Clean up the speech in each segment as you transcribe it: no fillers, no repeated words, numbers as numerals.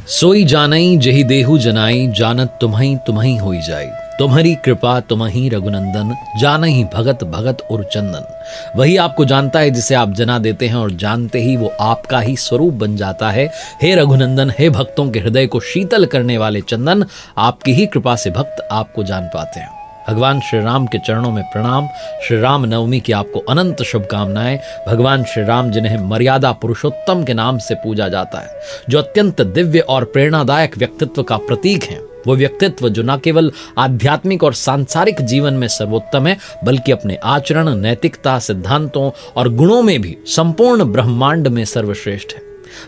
सोई जानई जही देहु जनाई, जानत तुम्हई तुम्हई होई जाई। तुम्हारी कृपा तुम्ही रघुनंदन, जानहि भगत भगत और चंदन। वही आपको जानता है जिसे आप जना देते हैं और जानते ही वो आपका ही स्वरूप बन जाता है। हे रघुनंदन, हे भक्तों के हृदय को शीतल करने वाले चंदन, आपकी ही कृपा से भक्त आपको जान पाते हैं। भगवान श्री राम के चरणों में प्रणाम। श्री राम नवमी की आपको अनंत शुभकामनाएं। भगवान श्री राम जिन्हें मर्यादा पुरुषोत्तम के नाम से पूजा जाता है, जो अत्यंत दिव्य और प्रेरणादायक व्यक्तित्व का प्रतीक है, वो व्यक्तित्व जो न केवल आध्यात्मिक और सांसारिक जीवन में सर्वोत्तम है, बल्कि अपने आचरण, नैतिकता, सिद्धांतों और गुणों में भी संपूर्ण ब्रह्मांड में सर्वश्रेष्ठ है।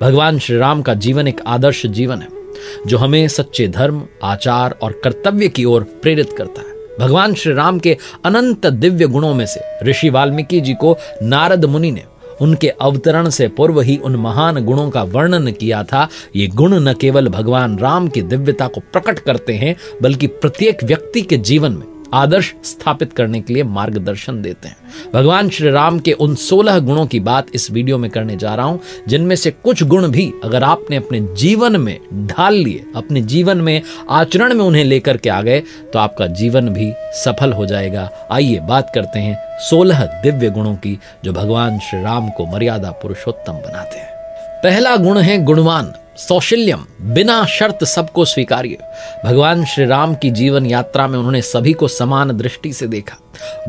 भगवान श्री राम का जीवन एक आदर्श जीवन है, जो हमें सच्चे धर्म, आचार और कर्तव्य की ओर प्रेरित करता है। भगवान श्री राम के अनंत दिव्य गुणों में से ऋषि वाल्मीकि जी को नारद मुनि ने उनके अवतरण से पूर्व ही उन महान गुणों का वर्णन किया था। ये गुण न केवल भगवान राम की दिव्यता को प्रकट करते हैं, बल्कि प्रत्येक व्यक्ति के जीवन में आदर्श स्थापित करने के लिए मार्गदर्शन देते हैं। भगवान श्री राम के उन 16 गुणों की बात इस वीडियो में करने जा रहा हूं, जिनमें से कुछ गुण भी अगर आपने अपने जीवन में ढाल लिए, अपने जीवन में आचरण में उन्हें लेकर के आ गए, तो आपका जीवन भी सफल हो जाएगा। आइए बात करते हैं 16 दिव्य गुणों की, जो भगवान श्री राम को मर्यादा पुरुषोत्तम बनाते हैं। पहला गुण है गुणवान, सौशील्यम, बिना शर्त सबको स्वीकार्य। भगवान श्री राम की जीवन यात्रा में उन्होंने सभी को समान दृष्टि से देखा।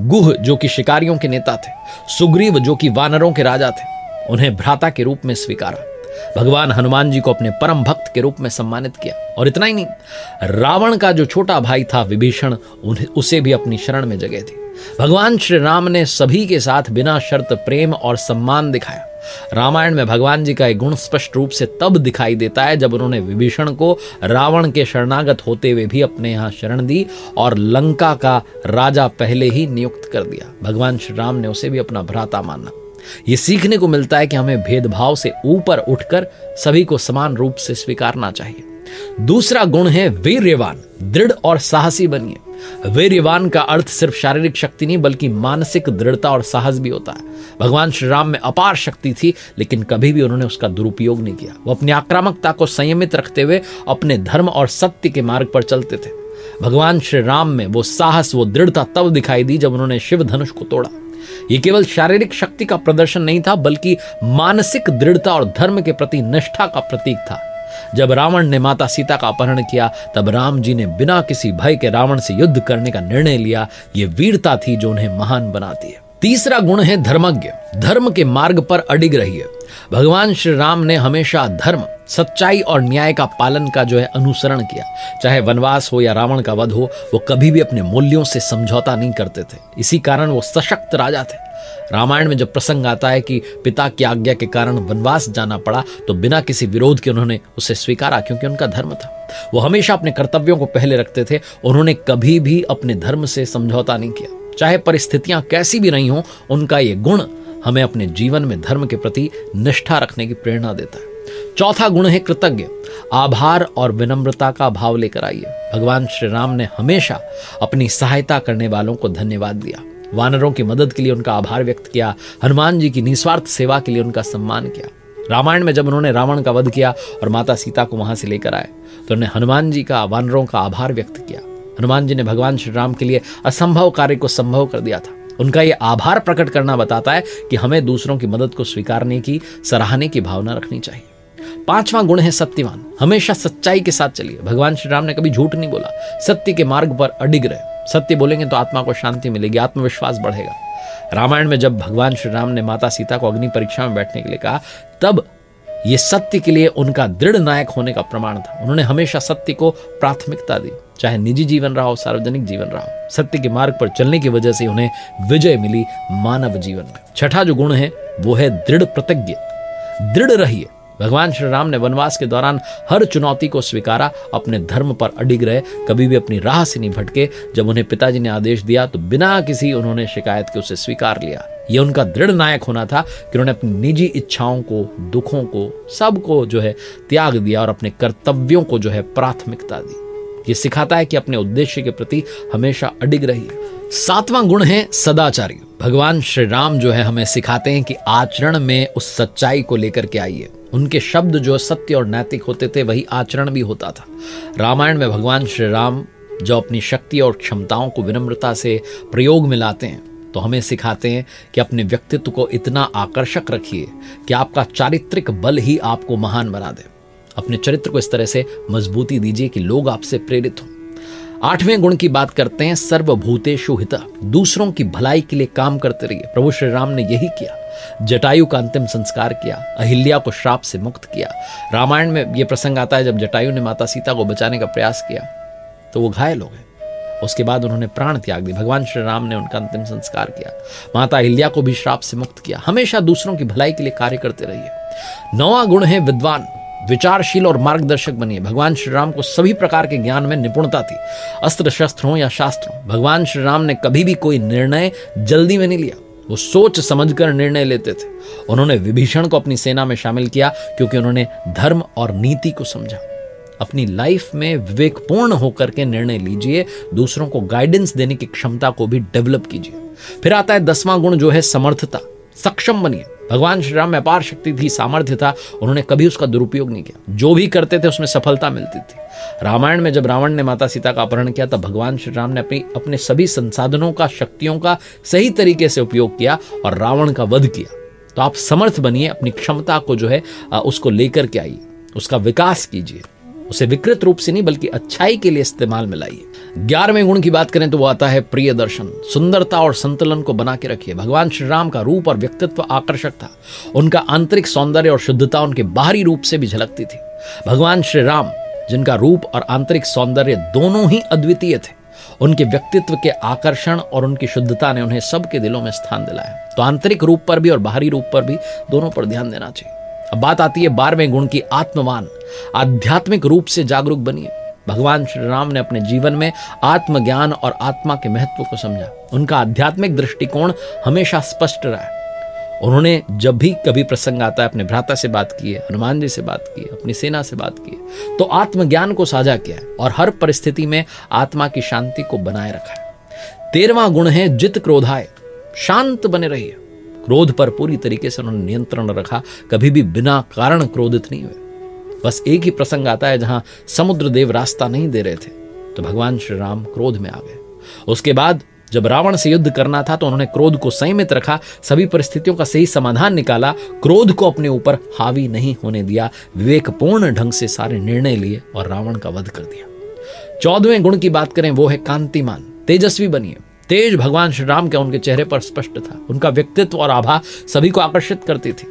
गुह जो कि शिकारियों के नेता थे, सुग्रीव जो कि वानरों के राजा थे, उन्हें भ्राता के रूप में स्वीकारा। भगवान हनुमान जी को अपने परम भक्त के रूप में सम्मानित किया। और इतना ही नहीं, रावण का जो छोटा भाई था विभीषण, उसे भी अपनी शरण में जगह थी। भगवान श्री राम ने सभी के साथ बिना शर्त प्रेम और सम्मान दिखाया। रामायण में भगवान जी का एक गुण स्पष्ट रूप से तब दिखाई देता है जब उन्होंने विभीषण को रावण के शरणागत होते हुए भी अपने यहाँ शरण दी और लंका का राजा पहले ही नियुक्त कर दिया। भगवान श्री राम ने उसे भी अपना भ्राता माना। ये सीखने को मिलता है कि हमें भेदभाव से ऊपर उठकर सभी को समान रूप से स्वीकारना चाहिए। दूसरा गुण है वीर्यवान, दृढ़ और साहसी बनिए। वीर्यवान का अर्थ सिर्फ शारीरिक शक्ति नहीं, बल्कि मानसिक दृढ़ता और साहस भी होता है। भगवान श्री राम में अपार शक्ति थी, लेकिन कभी भी उन्होंने उसका दुरुपयोग नहीं किया। वो अपनी आक्रामकता को संयमित रखते हुए अपने धर्म और सत्य के मार्ग पर चलते थे। भगवान श्री राम में वो साहस, वो दृढ़ता तब दिखाई दी जब उन्होंने शिव धनुष को तोड़ा। ये केवल शारीरिक शक्ति का प्रदर्शन नहीं था, बल्कि मानसिक दृढ़ता और धर्म के प्रति निष्ठा का प्रतीक था। जब रावण ने माता सीता का अपहरण किया, तब राम जी ने बिना किसी भय के रावण से युद्ध करने का निर्णय लिया। ये वीरता थी जो उन्हें महान बनाती है। तीसरा गुण है धर्मज्ञ, धर्म के मार्ग पर अडिग रहिए। भगवान श्री राम ने हमेशा धर्म, सच्चाई और न्याय का पालन का जो है अनुसरण किया। चाहे वनवास हो या रावण का वध हो, वो कभी भी अपने मूल्यों से समझौता नहीं करते थे। इसी कारण वो सशक्त राजा थे। रामायण में जब प्रसंग आता है कि पिता की आज्ञा के कारण वनवास जाना पड़ा, तो बिना किसी विरोध के उन्होंने उसे स्वीकारा, क्योंकि उनका धर्म था। वो हमेशा अपने कर्तव्यों को पहले रखते थे। उन्होंने कभी भी अपने धर्म से समझौता नहीं किया, चाहे परिस्थितियां कैसी भी रही हों। उनका ये गुण हमें अपने जीवन में धर्म के प्रति निष्ठा रखने की प्रेरणा देता है। चौथा गुण है कृतज्ञ, आभार और विनम्रता का भाव लेकर आइए। भगवान श्री राम ने हमेशा अपनी सहायता करने वालों को धन्यवाद दिया। वानरों की मदद के लिए उनका आभार व्यक्त किया। हनुमान जी की निस्वार्थ सेवा के लिए उनका सम्मान किया। रामायण में जब उन्होंने रावण का वध किया और माता सीता को वहां से लेकर आए, तो उन्होंने हनुमान जी का, वानरों का आभार व्यक्त किया। हनुमान जी ने भगवान श्री राम के लिए असंभव कार्य को संभव कर दिया था। उनका यह आभार प्रकट करना बताता है कि हमें दूसरों की मदद को स्वीकारने की, सराहने की भावना रखनी चाहिए। पांचवा गुण है सत्यवान, हमेशा सच्चाई के साथ चलिए। भगवान श्री राम ने कभी झूठ नहीं बोला, सत्य के मार्ग पर अडिग रहे। सत्य बोलेंगे तो आत्मा को शांति मिलेगी, आत्मविश्वास बढ़ेगा। रामायण में जब भगवान श्री राम ने माता सीता को अग्नि परीक्षा में बैठने के लिए कहा, तब ये सत्य के लिए उनका दृढ़ नायक होने का प्रमाण था। उन्होंने हमेशा सत्य को प्राथमिकता दी, चाहे निजी जीवन रहा हो, सार्वजनिक जीवन रहा हो। सत्य के मार्ग पर चलने की वजह से उन्हें विजय मिली मानव जीवन में। छठा जो गुण है वो है दृढ़ प्रतिज्ञ, दृढ़ रहिए। भगवान श्री राम ने वनवास के दौरान हर चुनौती को स्वीकारा, अपने धर्म पर अडिग रहे, कभी भी अपनी राह से नहीं भटके। जब उन्हें पिताजी ने आदेश दिया, तो बिना किसी उन्होंने शिकायत के उसे स्वीकार लिया। यह उनका दृढ़ नायक होना था कि उन्होंने अपनी निजी इच्छाओं को, दुखों को, सबको जो है त्याग दिया और अपने कर्तव्यों को जो है प्राथमिकता दी। ये सिखाता है कि अपने उद्देश्य के प्रति हमेशा अडिग रहिए। सातवां गुण है सदाचारी। भगवान श्री राम जो है हमें सिखाते हैं कि आचरण में उस सच्चाई को लेकर के आइए। उनके शब्द जो सत्य और नैतिक होते थे वही आचरण भी होता था। रामायण में भगवान श्री राम जो अपनी शक्ति और क्षमताओं को विनम्रता से प्रयोग में लाते हैं तो हमें सिखाते हैं कि अपने व्यक्तित्व को इतना आकर्षक रखिए कि आपका चारित्रिक बल ही आपको महान बना दे। अपने चरित्र को इस तरह से मजबूती दीजिए कि लोग आपसे प्रेरित हों। 8वें गुण की बात करते हैं सर्वभूतेषु हितः, दूसरों की भलाई के लिए काम करते रहिए। प्रभु श्री राम ने यही किया। जटायु का अंतिम संस्कार किया, अहिल्या को श्राप से मुक्त किया। रामायण में यह प्रसंग आता है जब जटायु ने माता सीता को बचाने का प्रयास किया तो वो घायल हो गए, उसके बाद उन्होंने प्राण त्याग दिए। भगवान श्री राम ने उनका अंतिम संस्कार किया, माता अहिल्या को भी श्राप से मुक्त किया। हमेशा दूसरों की भलाई के लिए कार्य करते रहिए। 9वां गुण है विद्वान, विचारशील और मार्गदर्शक बनिए। भगवान श्री राम को सभी प्रकार के ज्ञान में निपुणता थी, अस्त्र शस्त्र हो या शास्त्र हो। भगवान श्री राम ने कभी भी कोई निर्णय जल्दी में नहीं लिया, वो सोच समझकर निर्णय लेते थे। उन्होंने विभीषण को अपनी सेना में शामिल किया क्योंकि उन्होंने धर्म और नीति को समझा। अपनी लाइफ में विवेकपूर्ण होकर के निर्णय लीजिए, दूसरों को गाइडेंस देने की क्षमता को भी डेवलप कीजिए। फिर आता है 10वां गुण जो है समर्थता, सक्षम बनिए। भगवान श्री राम में अपार शक्ति थी, सामर्थ्य था, उन्होंने कभी उसका दुरुपयोग नहीं किया। जो भी करते थे उसमें सफलता मिलती थी। रामायण में जब रावण ने माता सीता का अपहरण किया तब भगवान श्री राम ने अपने सभी संसाधनों का, शक्तियों का सही तरीके से उपयोग किया और रावण का वध किया। तो आप समर्थ बनिए, अपनी क्षमता को जो है उसको लेकर के आइए, उसका विकास कीजिए, उसे विकृत रूप से नहीं बल्कि अच्छाई के लिए इस्तेमाल में लाइए। 11वें गुण की बात करें तो वो आता है प्रिय दर्शन, सुंदरता और संतुलन को बना के रखिए। भगवान श्री राम का रूप और व्यक्तित्व आकर्षक था, उनका आंतरिक सौंदर्य और शुद्धता उनके बाहरी रूप से भी झलकती थी। भगवान श्री राम जिनका रूप और आंतरिक सौंदर्य दोनों ही अद्वितीय थे, उनके व्यक्तित्व के आकर्षण और उनकी शुद्धता ने उन्हें सबके दिलों में स्थान दिलाया। तो आंतरिक रूप पर भी और बाहरी रूप पर भी दोनों पर ध्यान देना चाहिए। अब बात आती है 12वें गुण की, आत्मवान, आध्यात्मिक रूप से जागरूक बनिए। भगवान श्री राम ने अपने जीवन में आत्मज्ञान और आत्मा के महत्व को समझा। उनका आध्यात्मिक दृष्टिकोण हमेशा स्पष्ट रहा है। उन्होंने जब भी कभी प्रसंग आता है अपने भ्राता से बात की है, हनुमान जी से बात की है, अपनी सेना से बात की है, तो आत्मज्ञान को साझा किया है और हर परिस्थिति में आत्मा की शांति को बनाए रखा है। 13वां गुण है जित क्रोधाय, शांत बने रहिए। क्रोध पर पूरी तरीके से उन्होंने नियंत्रण रखा, कभी भी बिना कारण क्रोधित नहीं हुए। बस एक ही प्रसंग आता है जहां समुद्र देव रास्ता नहीं दे रहे थे तो भगवान श्री राम क्रोध में आ गए। उसके बाद जब रावण से युद्ध करना था तो उन्होंने क्रोध को संयमित रखा, सभी परिस्थितियों का सही समाधान निकाला, क्रोध को अपने ऊपर हावी नहीं होने दिया, विवेकपूर्ण ढंग से सारे निर्णय लिए और रावण का वध कर दिया। 14वें गुण की बात करें वो है कांतिमान, तेजस्वी बनिए। तेज भगवान श्री राम का उनके चेहरे पर स्पष्ट था, उनका व्यक्तित्व और आभा सभी को आकर्षित करती थी।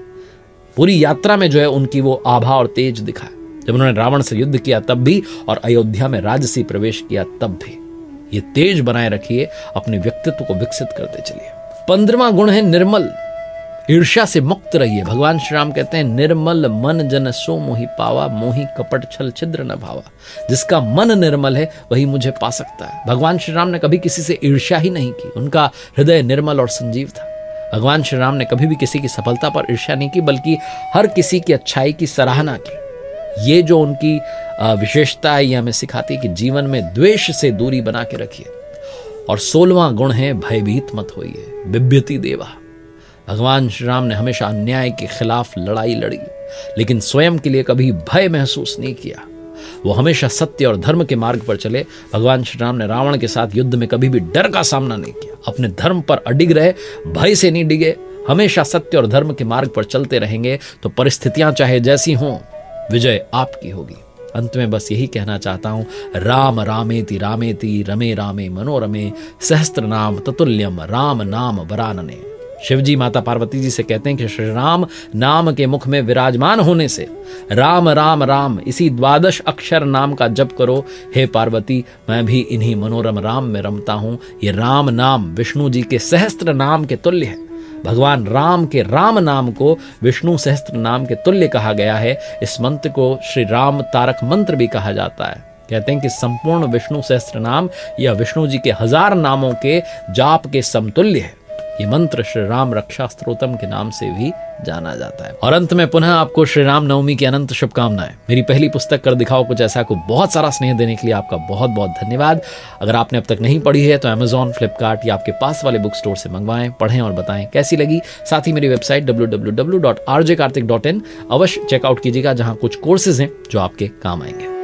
पूरी यात्रा में जो है उनकी वो आभा और तेज दिखा। जब उन्होंने रावण से युद्ध किया तब भी और अयोध्या में राजसी प्रवेश किया तब भी ये तेज बनाए रखिए, अपने व्यक्तित्व को विकसित करते चलिए। 15वां गुण है निर्मल, ईर्ष्या से मुक्त रहिए। भगवान श्री राम कहते हैं निर्मल मन जन सो मोहि पावा, मोहि कपट छल छिद्र न भावा। जिसका मन निर्मल है वही मुझे पा सकता है। भगवान श्री राम ने कभी किसी से ईर्ष्या ही नहीं की, उनका हृदय निर्मल और संजीव था। भगवान श्री राम ने कभी भी किसी की सफलता पर ईर्ष्या नहीं की बल्कि हर किसी की अच्छाई की सराहना की। ये जो उनकी विशेषता है ये हमें सिखाती है कि जीवन में द्वेष से दूरी बना के रखिए। और 16वां गुण है भयभीत मत होइए, बिभ्यति देवा। भगवान श्री राम ने हमेशा अन्याय के खिलाफ लड़ाई लड़ी लेकिन स्वयं के लिए कभी भय महसूस नहीं किया। वो हमेशा सत्य और धर्म के मार्ग पर चले। भगवान श्री राम ने रावण के साथ युद्ध में कभी भी डर का सामना नहीं किया, अपने धर्म पर अडिग रहे, भय से नहीं डिगे, हमेशा सत्य और धर्म के मार्ग पर चलते रहेंगे तो परिस्थितियां चाहे जैसी हों विजय आपकी होगी। अंत में बस यही कहना चाहता हूं, राम रामेति रामेति रमे रामे मनोरमे सहस्त्र नाम ततुल्यम राम नाम वरानने। शिवजी माता पार्वती जी से कहते हैं कि श्री राम नाम के मुख में विराजमान होने से राम राम राम इसी 12 अक्षर नाम का जप करो। हे पार्वती, मैं भी इन्हीं मनोरम राम में रमता हूं। ये राम नाम विष्णु जी के सहस्त्र नाम के तुल्य है। भगवान राम के राम नाम को विष्णु सहस्त्र नाम के तुल्य कहा गया है। इस मंत्र को श्री राम तारक मंत्र भी कहा जाता है। कहते हैं कि संपूर्ण विष्णु सहस्त्र नाम या विष्णु जी के 1000 नामों के जाप के समतुल्य है। ये मंत्र श्री राम रक्षा स्तोत्रम के नाम से भी जाना जाता है। और अंत में पुनः आपको श्री राम नवमी की अनंत शुभकामनाएं। मेरी पहली पुस्तक कर दिखाओ कुछ ऐसा को बहुत सारा स्नेह देने के लिए आपका बहुत बहुत धन्यवाद। अगर आपने अब तक नहीं पढ़ी है तो Amazon, फ्लिपकार्ट या आपके पास वाले बुक स्टोर से मंगवाएं, पढ़ें और बताएं कैसी लगी। साथ ही मेरी वेबसाइट www.rjkartik.in अवश्य चेकआउट कीजिएगा, जहां कुछ कोर्सेज हैं जो आपके काम आएंगे।